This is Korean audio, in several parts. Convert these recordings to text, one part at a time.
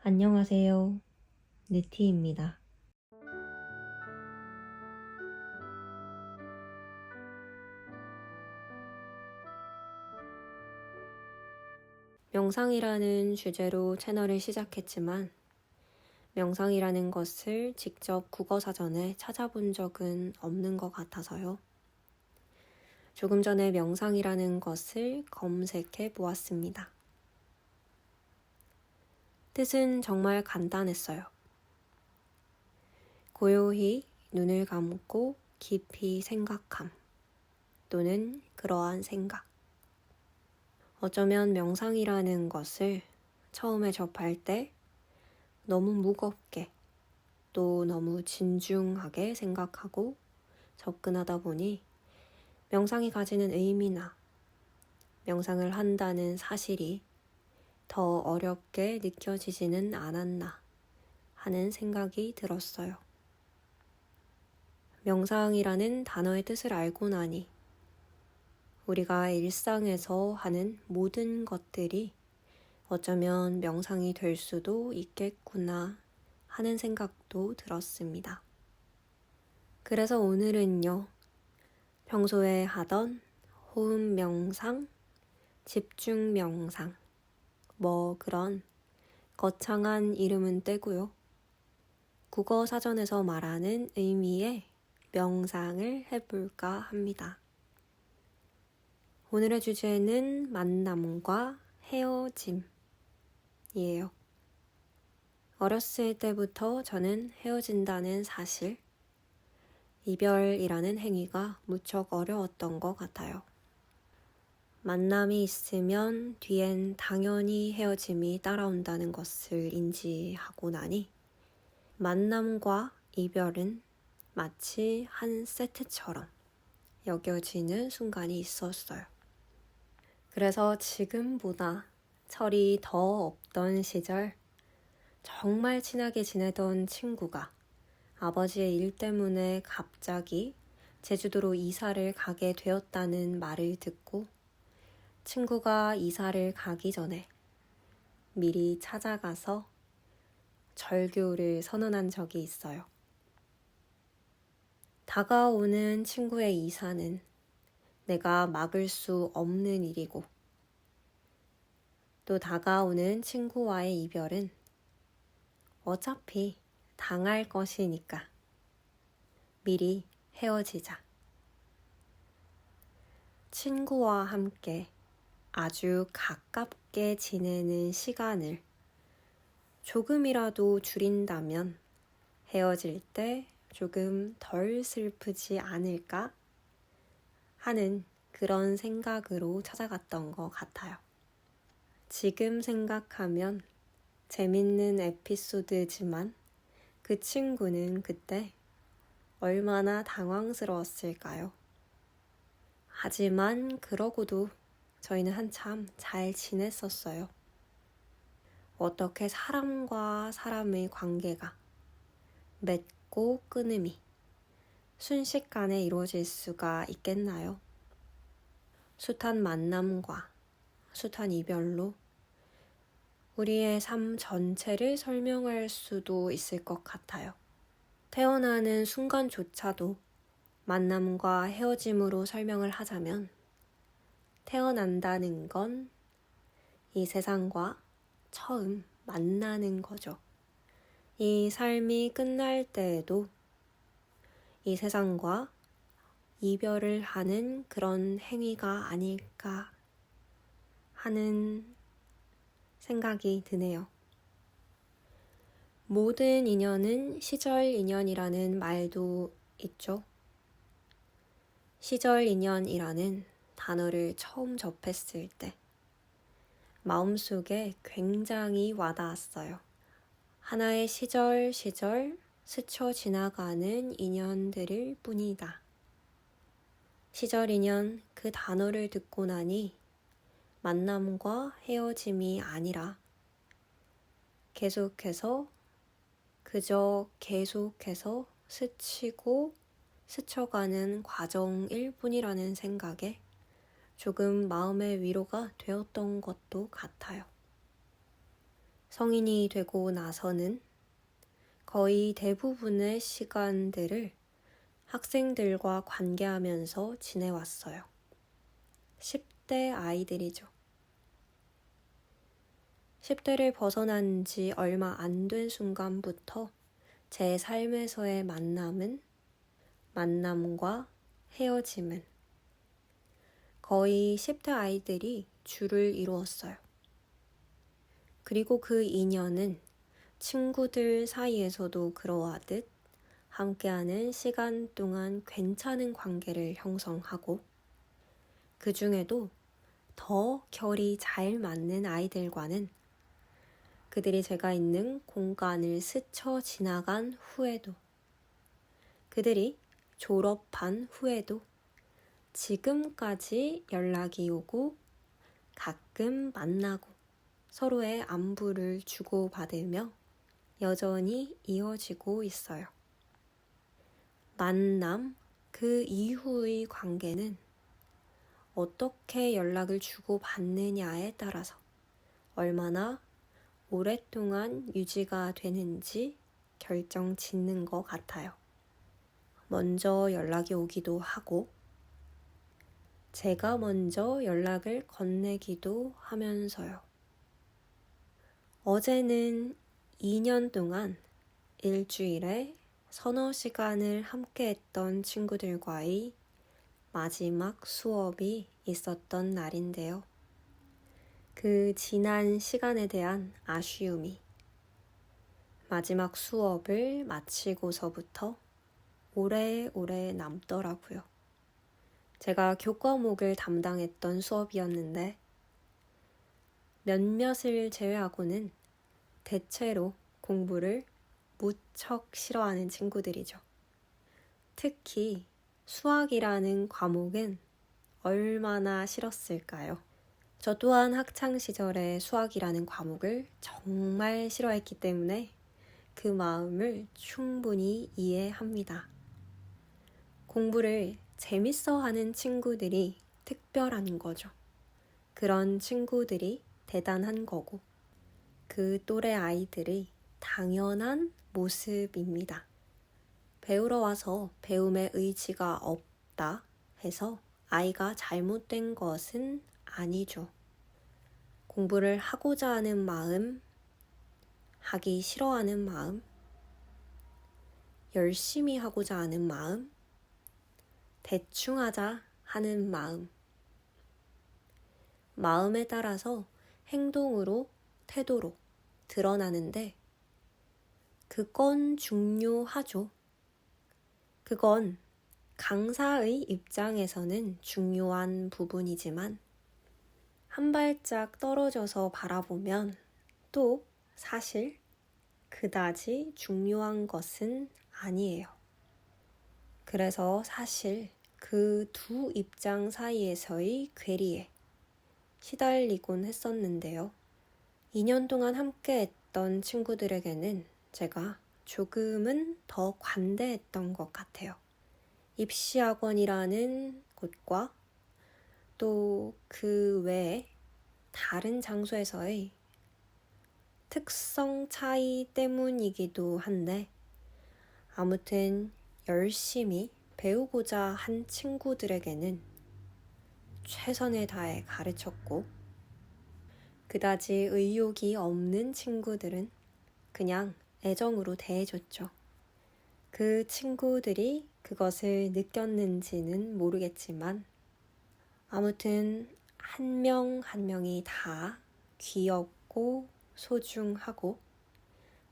안녕하세요. 느티입니다. 명상이라는 주제로 채널을 시작했지만 명상이라는 것을 직접 국어사전에 찾아본 적은 없는 것 같아서요. 조금 전에 명상이라는 것을 검색해 보았습니다. 뜻은 정말 간단했어요. 고요히 눈을 감고 깊이 생각함 또는 그러한 생각. 어쩌면 명상이라는 것을 처음에 접할 때 너무 무겁게 또 너무 진중하게 생각하고 접근하다 보니 명상이 가지는 의미나 명상을 한다는 사실이 더 어렵게 느껴지지는 않았나 하는 생각이 들었어요. 명상이라는 단어의 뜻을 알고 나니 우리가 일상에서 하는 모든 것들이 어쩌면 명상이 될 수도 있겠구나 하는 생각도 들었습니다. 그래서 오늘은요, 평소에 하던 호흡 명상, 집중 명상, 그런 거창한 이름은 떼고요. 국어 사전에서 말하는 의미의 명상을 해볼까 합니다. 오늘의 주제는 만남과 헤어짐이에요. 어렸을 때부터 저는 헤어진다는 사실, 이별이라는 행위가 무척 어려웠던 것 같아요. 만남이 있으면 뒤엔 당연히 헤어짐이 따라온다는 것을 인지하고 나니 만남과 이별은 마치 한 세트처럼 여겨지는 순간이 있었어요. 그래서 지금보다 철이 더 없던 시절 정말 친하게 지내던 친구가 아버지의 일 때문에 갑자기 제주도로 이사를 가게 되었다는 말을 듣고 친구가 이사를 가기 전에 미리 찾아가서 절교를 선언한 적이 있어요. 다가오는 친구의 이사는 내가 막을 수 없는 일이고 또 다가오는 친구와의 이별은 어차피 당할 것이니까 미리 헤어지자. 친구와 함께 아주 가깝게 지내는 시간을 조금이라도 줄인다면 헤어질 때 조금 덜 슬프지 않을까 하는 그런 생각으로 찾아갔던 것 같아요. 지금 생각하면 재밌는 에피소드지만 그 친구는 그때 얼마나 당황스러웠을까요? 하지만 그러고도 저희는 한참 잘 지냈었어요. 어떻게 사람과 사람의 관계가 맺고 끊음이 순식간에 이루어질 수가 있겠나요? 숱한 만남과 숱한 이별로 우리의 삶 전체를 설명할 수도 있을 것 같아요. 태어나는 순간조차도 만남과 헤어짐으로 설명을 하자면 태어난다는 건 이 세상과 처음 만나는 거죠. 이 삶이 끝날 때에도 이 세상과 이별을 하는 그런 행위가 아닐까 하는 생각이 드네요. 모든 인연은 시절 인연이라는 말도 있죠. 시절 인연이라는 단어를 처음 접했을 때 마음속에 굉장히 와닿았어요. 하나의 시절 스쳐 지나가는 인연들일 뿐이다. 시절 인연 그 단어를 듣고 나니 만남과 헤어짐이 아니라 계속해서 스치고 스쳐가는 과정일 뿐이라는 생각에 조금 마음의 위로가 되었던 것도 같아요. 성인이 되고 나서는 거의 대부분의 시간들을 학생들과 관계하면서 지내왔어요. 10대 아이들이죠. 10대를 벗어난 지 얼마 안 된 순간부터 제 삶에서의 만남과 헤어짐은 거의 10대 아이들이 주를 이루었어요. 그리고 그 인연은 친구들 사이에서도 그러하듯 함께하는 시간 동안 괜찮은 관계를 형성하고 그 중에도 더 결이 잘 맞는 아이들과는 그들이 제가 있는 공간을 스쳐 지나간 후에도 그들이 졸업한 후에도 지금까지 연락이 오고 가끔 만나고 서로의 안부를 주고받으며 여전히 이어지고 있어요. 만남 그 이후의 관계는 어떻게 연락을 주고받느냐에 따라서 얼마나 오랫동안 유지가 되는지 결정 짓는 것 같아요. 먼저 연락이 오기도 하고 제가 먼저 연락을 건네기도 하면서요. 어제는 2년 동안 일주일에 서너 시간을 함께 했던 친구들과의 마지막 수업이 있었던 날인데요. 그 지난 시간에 대한 아쉬움이 마지막 수업을 마치고서부터 오래오래 남더라고요. 제가 교과목을 담당했던 수업이었는데 몇몇을 제외하고는 대체로 공부를 무척 싫어하는 친구들이죠. 특히 수학이라는 과목은 얼마나 싫었을까요? 저 또한 학창시절에 수학이라는 과목을 정말 싫어했기 때문에 그 마음을 충분히 이해합니다. 공부를 재밌어 하는 친구들이 특별한 거죠. 그런 친구들이 대단한 거고 그 또래 아이들의 당연한 모습입니다. 배우러 와서 배움의 의지가 없다 해서 아이가 잘못된 것은 아니죠. 공부를 하고자 하는 마음, 하기 싫어하는 마음, 열심히 하고자 하는 마음, 대충 하자 하는 마음에 따라서 행동으로, 태도로 드러나는데 그건 중요하죠. 그건 강사의 입장에서는 중요한 부분이지만 한 발짝 떨어져서 바라보면 또 사실 그다지 중요한 것은 아니에요. 그래서 사실 그 두 입장 사이에서의 괴리에 시달리곤 했었는데요. 2년 동안 함께 했던 친구들에게는 제가 조금은 더 관대했던 것 같아요. 입시학원이라는 곳과 또 그 외에 다른 장소에서의 특성 차이 때문이기도 한데 아무튼 열심히 배우고자 한 친구들에게는 최선을 다해 가르쳤고 그다지 의욕이 없는 친구들은 그냥 애정으로 대해줬죠. 그 친구들이 그것을 느꼈는지는 모르겠지만 아무튼 한 명 한 명이 다 귀엽고 소중하고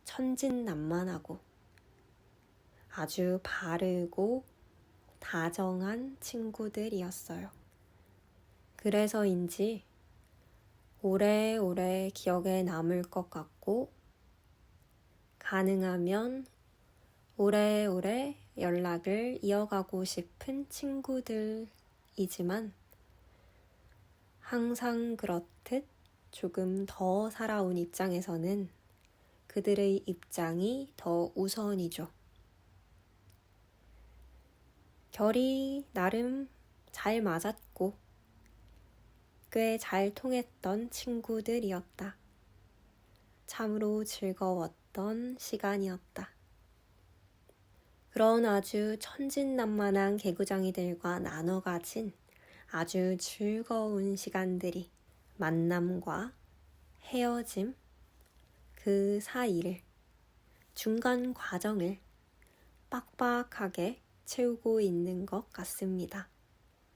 천진난만하고 아주 바르고 다정한 친구들이었어요. 그래서인지 오래오래 기억에 남을 것 같고 가능하면 오래오래 연락을 이어가고 싶은 친구들이지만 항상 그렇듯 조금 더 살아온 입장에서는 그들의 입장이 더 우선이죠. 결이 나름 잘 맞았고 꽤 잘 통했던 친구들이었다. 참으로 즐거웠던 시간이었다. 그런 아주 천진난만한 개구장이들과 나눠 가진 아주 즐거운 시간들이 만남과 헤어짐, 그 사이를, 중간 과정을 빡빡하게 채우고 있는 것 같습니다.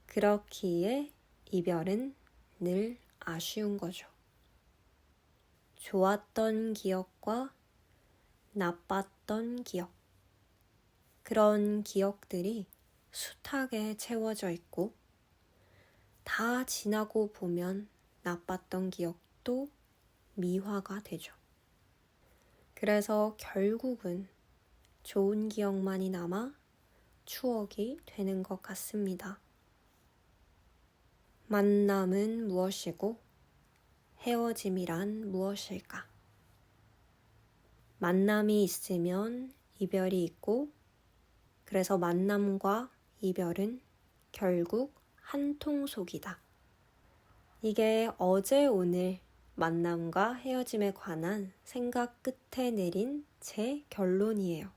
그렇기에 이별은 늘 아쉬운 거죠. 좋았던 기억과 나빴던 기억, 그런 기억들이 숱하게 채워져 있고 다 지나고 보면 나빴던 기억도 미화가 되죠. 그래서 결국은 좋은 기억만이 남아 추억이 되는 것 같습니다. 만남은 무엇이고 헤어짐이란 무엇일까? 만남이 있으면 이별이 있고, 그래서 만남과 이별은 결국 한 통속이다. 이게 어제 오늘 만남과 헤어짐에 관한 생각 끝에 내린 제 결론이에요.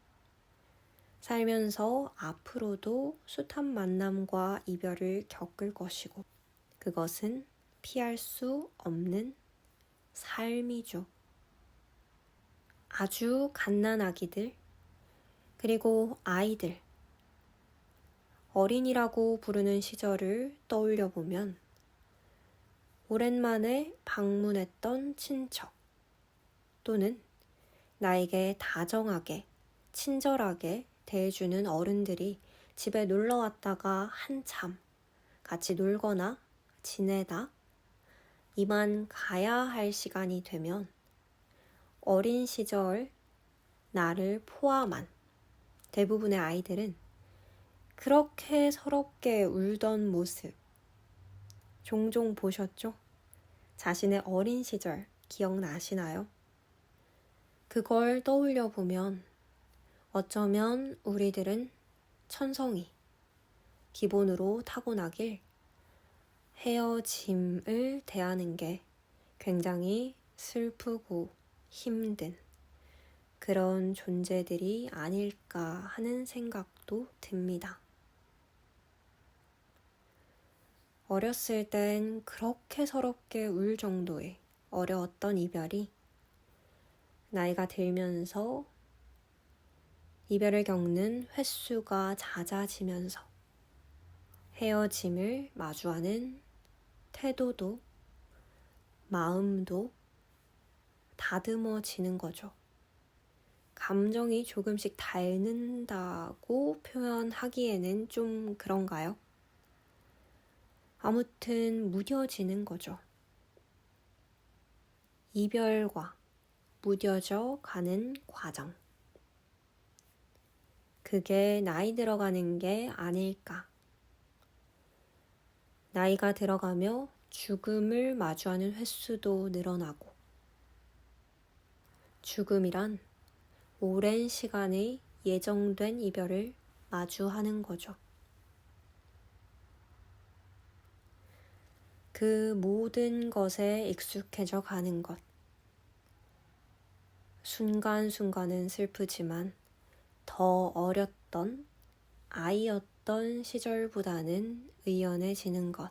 살면서 앞으로도 숱한 만남과 이별을 겪을 것이고, 그것은 피할 수 없는 삶이죠. 아주 갓난아기들, 그리고 아이들, 어린이라고 부르는 시절을 떠올려 보면 오랜만에 방문했던 친척 또는 나에게 다정하게, 친절하게 대해주는 어른들이 집에 놀러 왔다가 한참 같이 놀거나 지내다 이만 가야 할 시간이 되면 어린 시절 나를 포함한 대부분의 아이들은 그렇게 서럽게 울던 모습 종종 보셨죠? 자신의 어린 시절 기억나시나요? 그걸 떠올려 보면 어쩌면 우리들은 천성이 기본으로 타고나길 헤어짐을 대하는 게 굉장히 슬프고 힘든 그런 존재들이 아닐까 하는 생각도 듭니다. 어렸을 땐 그렇게 서럽게 울 정도의 어려웠던 이별이 나이가 들면서 이별을 겪는 횟수가 잦아지면서 헤어짐을 마주하는 태도도 마음도 다듬어지는 거죠. 감정이 조금씩 닳는다고 표현하기에는 좀 그런가요? 아무튼 무뎌지는 거죠. 이별과 무뎌져 가는 과정. 그게 나이 들어가는 게 아닐까. 나이가 들어가며 죽음을 마주하는 횟수도 늘어나고, 죽음이란 오랜 시간의 예정된 이별을 마주하는 거죠. 그 모든 것에 익숙해져 가는 것. 순간순간은 슬프지만 더 어렸던 아이였던 시절보다는 의연해지는 것.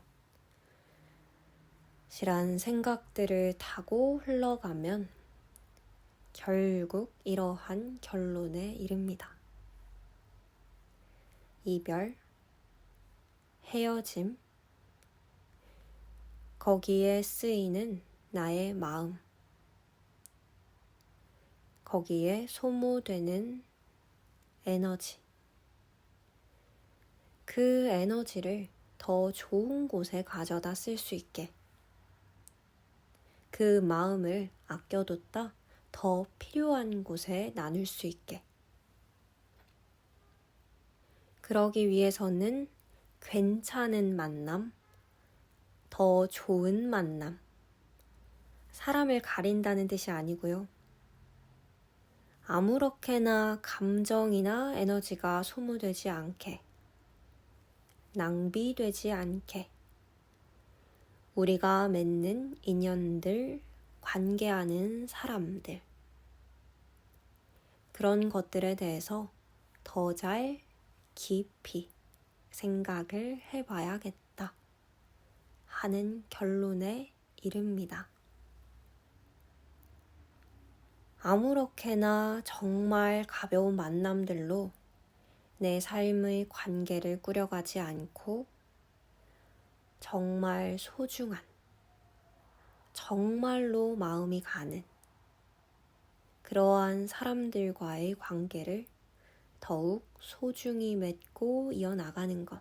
이란 생각들을 타고 흘러가면 결국 이러한 결론에 이릅니다. 이별, 헤어짐, 거기에 쓰이는 나의 마음, 거기에 소모되는 에너지, 그 에너지를 더 좋은 곳에 가져다 쓸 수 있게, 그 마음을 아껴뒀다 더 필요한 곳에 나눌 수 있게. 그러기 위해서는 괜찮은 만남, 더 좋은 만남, 사람을 가린다는 뜻이 아니고요. 아무렇게나 감정이나 에너지가 소모되지 않게, 낭비되지 않게, 우리가 맺는 인연들 관계하는 사람들, 그런 것들에 대해서 더 잘 깊이 생각을 해봐야겠다 하는 결론에 이릅니다. 아무렇게나 정말 가벼운 만남들로 내 삶의 관계를 꾸려가지 않고 정말 소중한, 정말로 마음이 가는 그러한 사람들과의 관계를 더욱 소중히 맺고 이어나가는 것.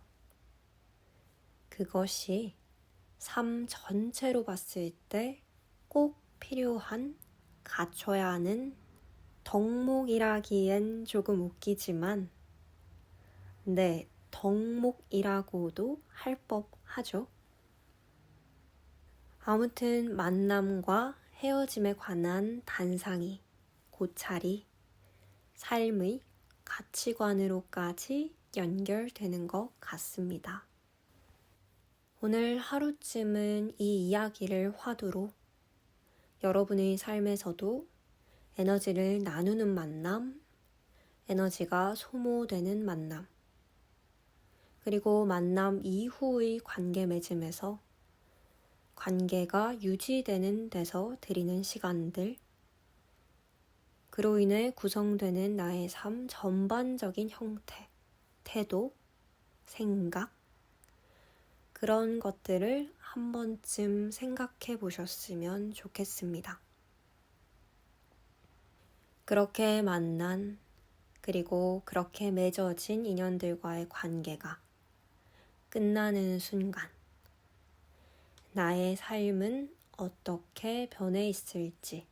그것이 삶 전체로 봤을 때 꼭 필요한, 갖춰야 하는 덕목이라기엔 조금 웃기지만, 네, 덕목이라고도 할 법하죠. 아무튼 만남과 헤어짐에 관한 단상이, 고찰이 삶의 가치관으로까지 연결되는 것 같습니다. 오늘 하루쯤은 이 이야기를 화두로 여러분의 삶에서도 에너지를 나누는 만남, 에너지가 소모되는 만남, 그리고 만남 이후의 관계 맺음에서 관계가 유지되는 데서 드리는 시간들, 그로 인해 구성되는 나의 삶 전반적인 형태, 태도, 생각, 그런 것들을 한 번쯤 생각해 보셨으면 좋겠습니다. 그렇게 만난, 그리고 그렇게 맺어진 인연들과의 관계가 끝나는 순간, 나의 삶은 어떻게 변해 있을지,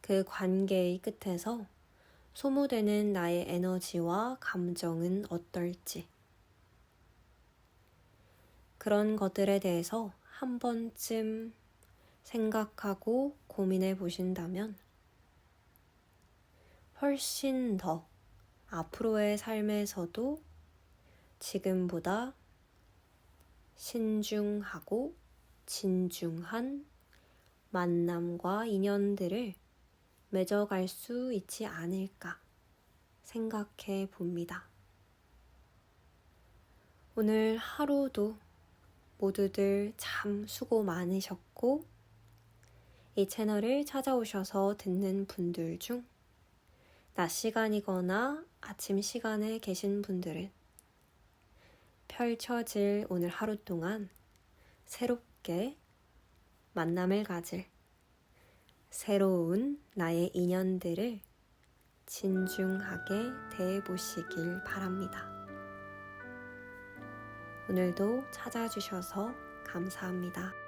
그 관계의 끝에서 소모되는 나의 에너지와 감정은 어떨지, 그런 것들에 대해서 한 번쯤 생각하고 고민해 보신다면 훨씬 더 앞으로의 삶에서도 지금보다 신중하고 진중한 만남과 인연들을 맺어갈 수 있지 않을까 생각해 봅니다. 오늘 하루도 모두들 참 수고 많으셨고, 이 채널을 찾아오셔서 듣는 분들 중 낮 시간이거나 아침 시간에 계신 분들은 펼쳐질 오늘 하루 동안 새롭게 만남을 가질 새로운 나의 인연들을 진중하게 대해보시길 바랍니다. 오늘도 찾아주셔서 감사합니다.